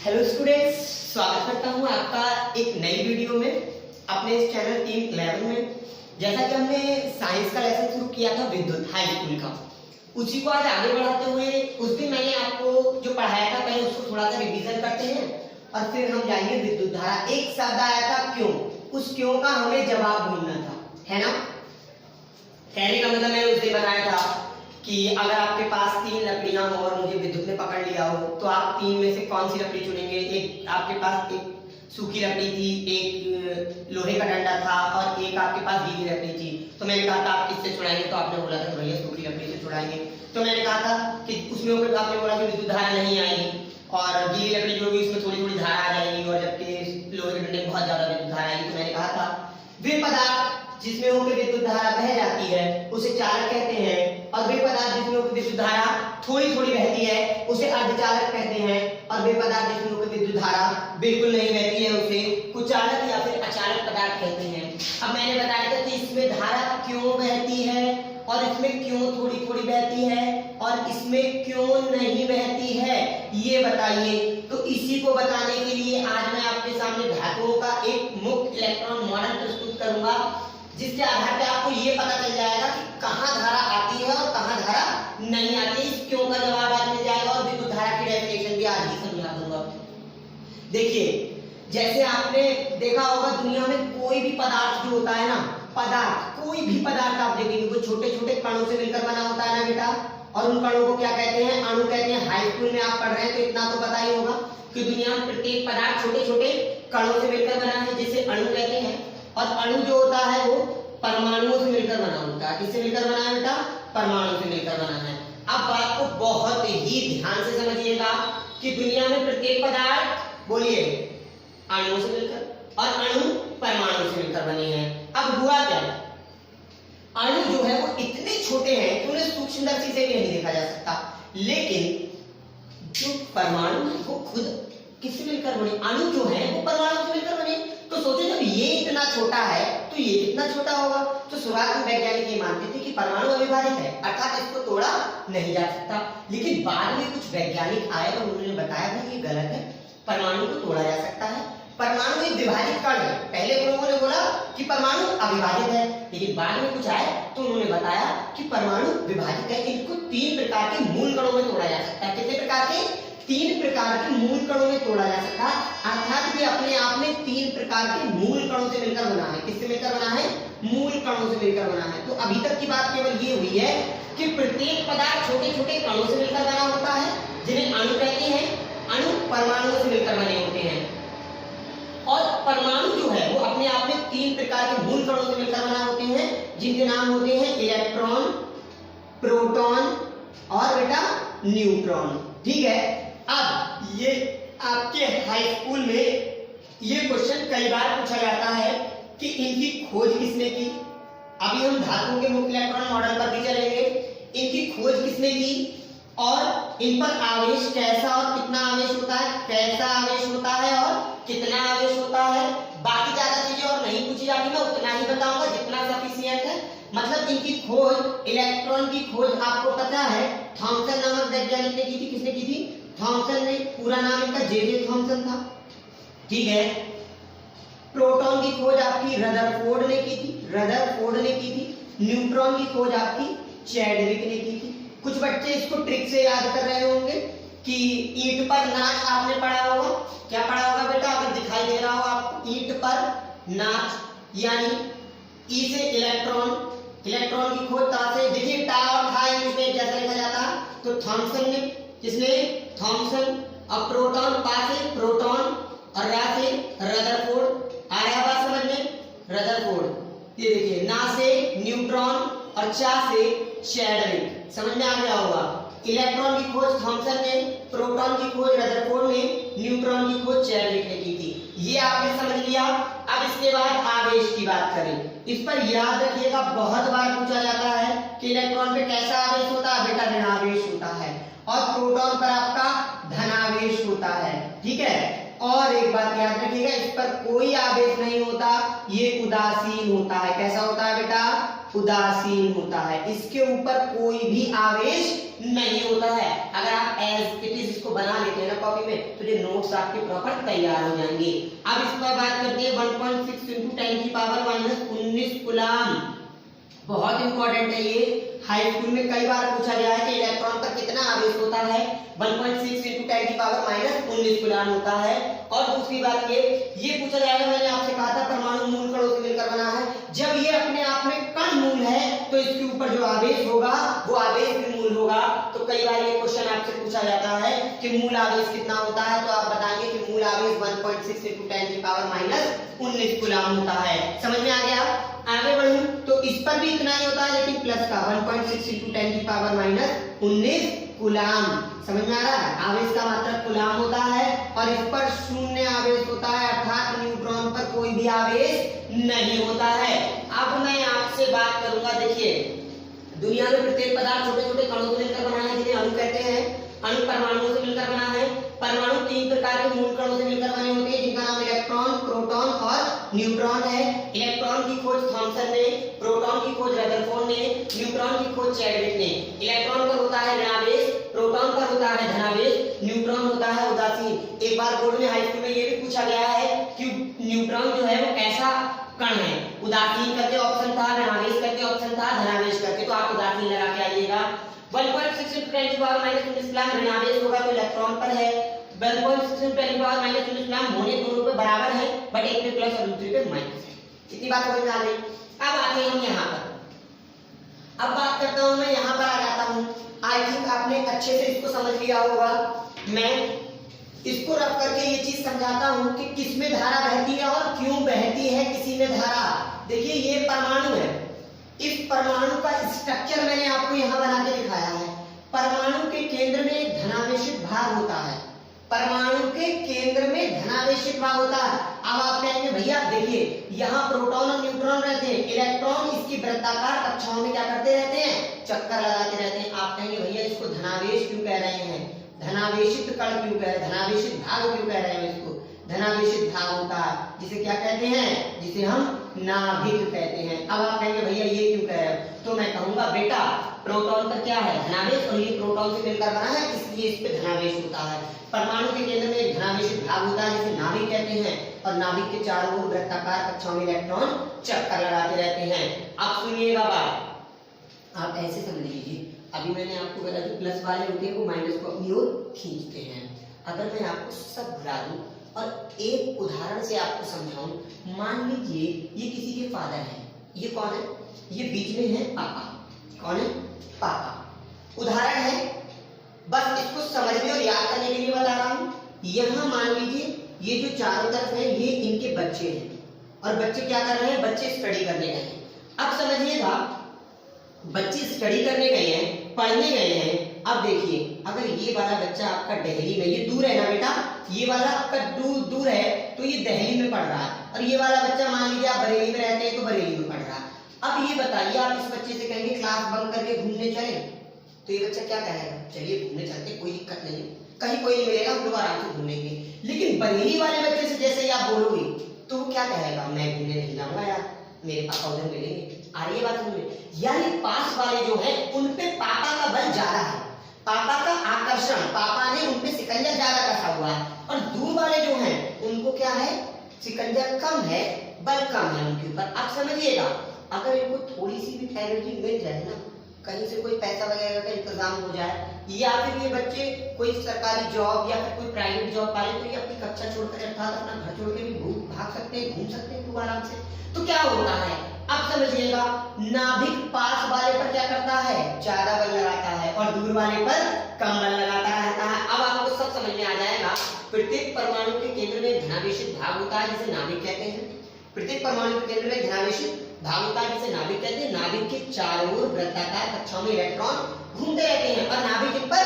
Hello students, स्वागत करता हूं आपका एक नई वीडियो में अपने इस चैनल टीम 11 में। जैसा कि हमने साइंस का लेसन शुरू किया था विद्युत हाई स्कूल का, उसी को आज आगे बढ़ाते हुए उस दिन मैंने आपको जो पढ़ाया था पहले उसको थोड़ा सा रिवीजन करते हैं और फिर हम जाएंगे विद्युत धारा। एक शब्द आया था क्यों, उस क्यों का हमें जवाब ढूंढना था, है ना। कहने का मतलब मैंने उस दिन बताया था कि अगर आपके पास 3 लकड़ियां हो और मुझे विद्युत ने पकड़ लिया हो तो आप 3 में से कौन सी लकड़ी चुनेंगे। एक आपके पास एक सूखी लकड़ी थी, एक लोहे का डंडा था और एक आपके पास गीली लकड़ी थी। तो मैंने कहा था आप किससे छुड़ाएंगे, तो आपने बोला था भैया सूखी लकड़ी से छुड़ाएंगे। तो मैंने कहा था कि उसमें ऊपर आपने बोला कि विद्युत धारा नहीं आएगी और गीली लकड़ी जो होगी उसमें थोड़ी थोड़ी धारा आ जाएगी और जबकि लोहे के डंडे में बहुत ज्यादा विद्युत धारा आएगी। तो मैंने कहा था वे पदार्थ जिसमें होकर विद्युत धारा बह जाती है उसे चालक कहते हैं और वे पदार्थ जिसमें होकर विद्युत धारा थोड़ी थोड़ी बहती है उसे अर्धचालक कहते हैं और वे पदार्थ जिसमें होकर विद्युत धारा बिल्कुल नहीं बहती है उसे कुचालक या फिर अचालक पदार्थ कहते हैं। अब मैंने बताया था कि इसमें धारा क्यों बहती है और इसमें क्यों थोड़ी थोड़ी बहती है और इसमें क्यों नहीं बहती है, ये बताइए। तो इसी को बताने के लिए आज मैं आपके सामने धातुओं का एक मुक्त इलेक्ट्रॉन मॉडल प्रस्तुत करूंगा, जिसके आधार पे आपको ये पता चल जाएगा कि कहां धारा आती है और कहां धारा नहीं आती। इस क्यों का जवाब आज मिल जाएगा और विद्युत धारा की डेफिनेशन भी आज ही समझा दूंगा। देखिए, जैसे आपने देखा होगा दुनिया में कोई भी पदार्थ जो होता है ना, पदार्थ कोई भी पदार्थ आप देखेंगे वो छोटे छोटे कणों से मिलकर बना होता है ना बेटा, और उन कणों को क्या कहते हैं, अणु कहते हैं। हाई स्कूल में आप पढ़ रहे हैं तो इतना तो पता ही होगा कि दुनिया में प्रत्येक पदार्थ छोटे छोटे कणों से मिलकर बना है जिसे अणु कहते हैं। और अणु जो होता है वो परमाणुओं से मिलकर बना होता है। किससे मिलकर बना है बेटा, परमाणु से मिलकर बना है। अब बात को बहुत ही ध्यान से समझिएगा कि दुनिया में प्रत्येक पदार्थ बोलिए अणुओं से मिलकर और अणु परमाणु से मिलकर बने हैं। अब हुआ क्या, अणु जो है वो इतने छोटे हैं कि उन्हें सूक्ष्मदर्शी से भी नहीं देखा जा सकता, लेकिन जो परमाणु है वो खुद किससे मिलकर बने, अणु जो है वो परमाणु से मिलकर बने। तो सोचो जब ये इतना छोटा है तो ये कितना छोटा होगा। तो शुरुआत में वैज्ञानिक ये मानते थे कि परमाणु अविभाजित है अर्थात इसको तोड़ा नहीं जा सकता, लेकिन बाद में कुछ वैज्ञानिक आए और उन्होंने बताया कि ये गलत है, परमाणु को तोड़ा जा सकता है। परमाणु एक विभाजित कण है। पहले लोगों ने बोला कि परमाणु अविभाजित है, लेकिन बाद में कुछ आए तो उन्होंने बताया कि परमाणु विभाजित है। इनको 3 प्रकार के मूल कणों में तोड़ा जा सकता है। कितने प्रकार के, 3 प्रकार के मूल कणों में तोड़ा जा सकता है, अर्थात ये अपने आप में 3 प्रकार के मूल कणों से मिलकर बना है। किससे मिलकर बना है, मूल कणों से मिलकर बना है। तो अभी तक की बात केवल ये हुई है कि प्रत्येक पदार्थ छोटे छोटे कणों से मिलकर बना होता है जिन्हें अणु कहते हैं। अणु परमाणुओं से मिलकर बने होते हैं और परमाणु जो है वो अपने आप में 3 प्रकार के मूल कणों से मिलकर बना होते हैं जिनके नाम होते हैं इलेक्ट्रॉन, प्रोटॉन और बेटा न्यूट्रॉन। ठीक है। अब ये आपके हाई स्कूल में ये क्वेश्चन कई बार पूछा जाता है कि इनकी खोज किसने की। अभी हम धातुओं के मुक्त इलेक्ट्रॉन मॉडल पर भी चलेंगे। इनकी खोज किसने की और इन पर आवेश कैसा और कितना आवेश होता है, कैसा आवेश होता है और कितना आवेश होता है। बाकी ज्यादा चीजें और नहीं पूछी जाती, मैं उतना ही बताऊंगा जितना सफिशिएंट है। मतलब इनकी खोज, इलेक्ट्रॉन की खोज आपको पता है थॉमसन नामक वैज्ञानिक ने की थी। किसने की थी, थॉमसन ने। पूरा नाम इनका जे थॉमसन था। ठीक है। प्रोटॉन की खोज आपकी रदरफोर्ड ने की थी, रदरफोर्ड ने की थी। न्यूट्रॉन की खोज आपकी चैडविक ने की थी। कुछ बच्चे इसको ट्रिक से याद कर रहे होंगे कि ईंट पर नाच आपने पढ़ा होगा। क्या पढ़ा होगा बेटा, अगर दिखाई दे रहा हो आपको, ईंट पर नाच, यानी ई से इलेक्ट्रॉन, इलेक्ट्रॉन की खोज ता से। देखिए टा और था इंग्लिश में जैसा लिखा जाता है, तो थॉमसन ने, किसने, थॉमसन। अब प्रोटॉन पा से प्रोटॉन और रा से रदरफोर्ड। आ रहा है बात समझ में, रदरफोर्ड। ये देखिए ना से न्यूट्रॉन और चा से चैडविक। समझ में आ गया होगा। इलेक्ट्रॉन की खोज थॉमसन ने, प्रोटॉन की खोज रदरफोर्ड ने, न्यूट्रॉन की खोज चैडविक ने की थी। ये आपने समझ लिया। अब इसके बाद आवेश की बात करें। इस पर याद रखिएगा, बहुत बार पूछा जाता है कि इलेक्ट्रॉन पे कैसा आवेश होता है, बेटा ऋणावेश होता है, और प्रोटॉन पर आपका धनावेश होता है। ठीक है। और एक बात याद रखिएगा, इस पर कोई आवेश नहीं होता, ये उदासीन होता है। कैसा होता है बेटा, उदासीन होता है। इसके ऊपर कोई भी आवेश नहीं होता है। अगर आप एज इट इज इसको बना लेते हैं ना कॉपी में, तो ये नोट्स आपके प्रॉपर तैयार हो जाएंगे। अब इस पर बात करते हैं 1.6 × 10⁻⁻19 कूलम। बहुत इंपॉर्टेंट है ये, हाई स्कूल में कई बार पूछा गया है कि इलेक्ट्रॉन पर कितना आवेश होता है। 1.6 × 10⁻⁻19 कूलम होता है। और दूसरी बात ये पूछा जाएगा, मैंने आपसे कहा था परमाणु मूल कणों से मिलकर बना है। जब ये अपने आप में कण मूल है तो इसके ऊपर जो आवेश होगा वो आवेश भी मूल होगा। तो कई बार ये क्वेश्चन आपसे पूछा जाता है कि मूल आवेश कितना होता है, तो आप बताएंगे कि मूल आवेश 1.6 × 10⁻⁻19 कूलम होता है। समझ में आ गया? आगे बढ़ूं तो इस पर भी इतना ही होता है, लेकिन प्लस का 1.6 × 10⁻⁻19 कूलम। समझ में आ रहा है? आवेश का मात्रक कूलम होता है और इस पर शून्य आवेश होता है, अर्थात न्यूट्रॉन पर कोई भी आवेश नहीं होता है। अब मैं आपसे बात करूंगा, देखिए दुनिया में प्रत्येक पदार्थ छोटे छोटे कणों से मिलकर बना है, जिन्हें अणु कहते हैं। अणु परमाणुओं से मिलकर बना है। परमाणु 3 प्रकार के मूल कणों से मिलकर बने होते हैं, जिनका नाम इलेक्ट्रॉन, प्रोटॉन और न्यूट्रॉन है। इलेक्ट्रॉन की खोज थॉमसन ने, प्रोटॉन की खोज रदरफोर्ड ने, न्यूट्रॉन की खोज चैडविक ने। इलेक्ट्रॉन पर होता है ऋणावेश, प्रोटॉन पर होता है धनावेश, न्यूट्रॉन होता है उदासीन। एक बार बोर्ड में, हाई स्कूल में ये भी पूछा गया है कि न्यूट्रॉन जो है वो कैसा कण है। उदासीन करके ऑप्शन था, ऋणावेश करके ऑप्शन था, धनावेश करके, तो आप उदासीन लगा के आइएगा। 1.6 × 10⁻⁻19 कूलम ऋणावेश होगा तो इलेक्ट्रॉन पर है। 1.6 × 10⁻⁻19 कूलम होने दोनों पे बराबर है, बट एक पे प्लस और दूसरे पे माइनस है। कितनी बात समझ में आ गई? अब आते हैं हम यहाँ पर। अब बात करता हूँ, मैं यहाँ पर आ जाता हूँ। आई थिंक आपने अच्छे से इसको समझ लिया होगा। मैं इसको रख करके ये चीज समझाता हूँ कि किसमें धारा बहती है और क्यों बहती है किसी में धारा। देखिए ये परमाणु है, इस परमाणु का स्ट्रक्चर मैंने आपको यहाँ बना के दिखाया है। परमाणु के केंद्र में एक धनावेशित भाग होता है। परमाणु के केंद्र में धनावेशित भाग होता है। अब आप कहेंगे भैया देखिए यहाँ प्रोटॉन और न्यूट्रॉन रहते हैं, इलेक्ट्रॉन इसकी वृत्ताकार कक्षाओं में क्या करते रहते हैं, चक्कर लगाते रहते हैं। आप कहेंगे भैया इसको धनावेश क्यों कह रहे हैं, धनावेशित कण क्यों कह रहे हैं, धनावेशित भाग क्यों कह रहे हैं? इसको धनावेशित भाग होता है, जिसे क्या कहते हैं, जिसे हम नाभिक कहते हैं। अब आप कहेंगे भैया ये क्यों कह रहे हो, तो मैं कहूंगा बेटा प्रोटॉन पर क्या है, धनावेश, और ये प्रोटॉन से मिलकर बना है इसलिए इस पे धनावेश होता है। परमाणु के केंद्र में एक धनावेशित भाग होता है जिसे नाभिक कहते हैं, और नाभिक के चारों ओर वृत्ताकार कक्षाओं में इलेक्ट्रॉन चक्कर लगाते रहते हैं। अब सुनिएगा बात, आप ऐसे समझ लीजिए, अभी मैंने आपको बताया जो प्लस वाले होते हैं वो माइनस को अपनी ओर खींचते हैं। अगर मैं आपको सब भुला दूं और एक उदाहरण से आपको समझाऊं, मान लीजिए ये किसी के फादर हैं, ये कौन है, ये बीच में है पापा। कौन है, पापा। उदाहरण है, बस इसको समझने और याद करने के लिए बता रहा हूं। यहां मान लीजिए ये जो चारों तरफ है ये इनके बच्चे हैं, और बच्चे क्या कर रहे हैं, बच्चे स्टडी करने गए हैं। अब समझिएगा, बच्चे स्टडी करने गए हैं, पढ़ने गए हैं। अब देखिए अगर ये वाला बच्चा आपका दिल्ली में, ये दूर है ना बेटा, ये वाला आपका दूर है तो ये दिल्ली में पढ़ रहा है, और ये वाला बच्चा मान लीजिए आप बरेली में रहते हैं तो बरेली में पढ़ रहा है। अब ये बताइए, आप इस बच्चे से कहेंगे क्लास बंक करके घूमने चले, तो ये बच्चा क्या कहेगा, चलिए घूमने चलते, कोई दिक्कत नहीं, कहीं कोई नहीं मिलेगा, हम लोग आराम से घूमेंगे। लेकिन बरेली वाले बच्चे से जैसे ही आप बोलोगे तो वो क्या कहेगा, मैं घूमने नहीं जाऊंगा यार, मेरे पापा उधर मिलेंगे। आ रही है बात समझ में? यानी पास वाले जो हैं उन पे पापा का बल ज्यादा है, पापा का आकर्षण, पापा ने उन पे शिकंजा ज्यादा कसा हुआ है, और दूर वाले जो हैं उनको क्या है, शिकंजा कम है, बल कम है उनके ऊपर। आप समझिएगा, अगर इनको थोड़ी सी भी एनर्जी मिल जाए ना, कहीं से कोई पैसा वगैरह का इंतजाम हो जाए, या फिर ये बच्चे कोई सरकारी जॉब या फिर कोई प्राइवेट जॉब पाले, तो ये अपनी कक्षा छोड़कर अर्थात अपना घर छोड़ के भी भाग सकते हैं, घूम सकते हैं खूब आराम से। तो क्या होता है, अब समझिएगा, नाभिक पास वाले पर क्या करता है, ज्यादा बल लगाता है, और दूर वाले पर कम बल लगाता रहता है। अब आपको सब समझ में आ जाएगा। प्रत्येक परमाणु के केंद्र में धनावेशित भाग होता है जिसे नाभिक कहते हैं। प्रत्येक परमाणु के केंद्र में धनावेशित भाग होता है जिसे नाभिक कहते हैं। नाभिक के चारों ओर वृत्ताकार कक्षाओं में इलेक्ट्रॉन घूमते रहते हैं, और नाभिक इन पर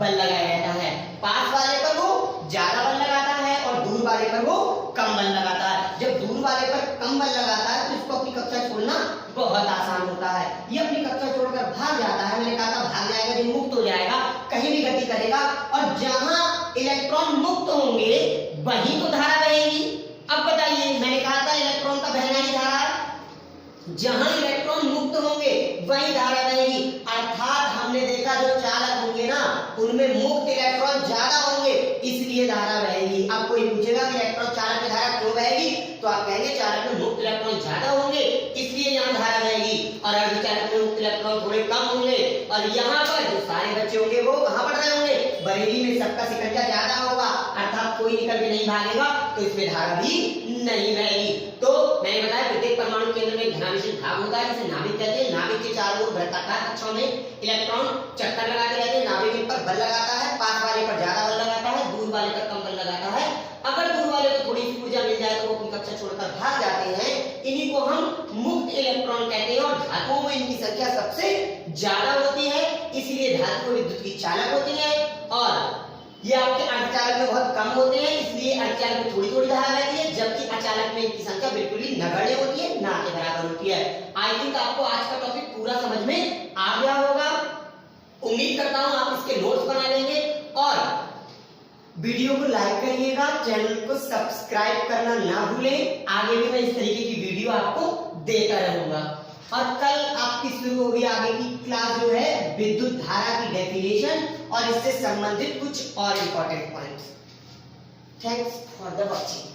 बल लगाया रहता है। पास वाले पर वो ज्यादा बल लगाता है और दूर वाले पर वो कम बल लगाता है। जब दूर वाले पर कम बल लगाता है तो इसको अपनी कक्षा छोड़ना बहुत आसान होता है। ये अपनी कक्षा छोड़कर भाग जाता है, मैंने कहा था भाग जाएगा, ये मुक्त हो जाएगा, कहीं भी गति करेगा, और जहां इलेक्ट्रॉन मुक्त होंगे वहीं तो धारा बहेगी। अब बताइए, मैंने कहा था इलेक्ट्रॉन का बहना ही धारा है, जहां इलेक्ट्रॉन मुक्त होंगे वहीं धारा बहेगी। अर्थात हमने देखा जो चालक होंगे ना, उनमें मुक्त इलेक्ट्रॉन इलेक्ट्रॉन ज्यादा होंगे इसलिए धारा बहेगी। अब कोई पूछेगा कि इलेक्ट्रॉन चालक में धारा क्यों बहेगी, तो आप कहेंगे चालक में मुक्त इलेक्ट्रॉन ज्यादा होंगे इसलिए यहाँ धारा बहेगी, और अर्धचालक में मुक्त इलेक्ट्रॉन थोड़े कम होंगे। और यहाँ पर जो सारे बच्चे होंगे वो कहाँ पढ़ रहे होंगे, बरेली में सबका सिकंजा ज्यादा होगा, अर्थात कोई निकल के नहीं भागेगा, तो इसमें धारा भी नहीं बहेगी। तो मैंने बताया प्रत्येक परमाणु केंद्र में धनावेशित भाग होता है जिसे नाभिक कहते हैं। नाभिक के चारों ओर वृत्ताकार कक्षों में इलेक्ट्रॉन चक्कर लगाते रहते हैं। नाभिक इन पर बल लगाता है, पास वाले पर ज्यादा बल लगाता है, दूर वाले पर कम बल लगाता है। अगर दूर वाले को थोड़ी सी ऊर्जा मिल जाए तो वो अपनी कक्षा छोड़कर भाग जाते हैं। इन्हीं को हम मुक्त इलेक्ट्रॉन कहते हैं, और धातुओं में इनकी संख्या सबसे ज्यादा होती है, इसलिए धातु विद्युत की चालक होती है। और ये आपके अर्धचालक में बहुत कम होते हैं, इसलिए अर्धचालक में थोड़ी थोड़ी धारा रहती है, जबकि अचालक में इनकी संख्या बिल्कुल ही नगण्य होती है, ना के बराबर होती है। आई थिंक आपको आज का टॉपिक पूरा समझ में आ गया होगा। उम्मीद करता हूं आप इसके नोट्स बना लेंगे, और वीडियो को लाइक करिएगा, चैनल को सब्सक्राइब करना ना भूलें। आगे भी मैं इस तरीके की वीडियो आपको देता रहूंगा। और कल आपकी शुरू होगी आगे की क्लास जो है विद्युत धारा की डेफिनेशन और इससे संबंधित कुछ और important points. Thanks for the watching.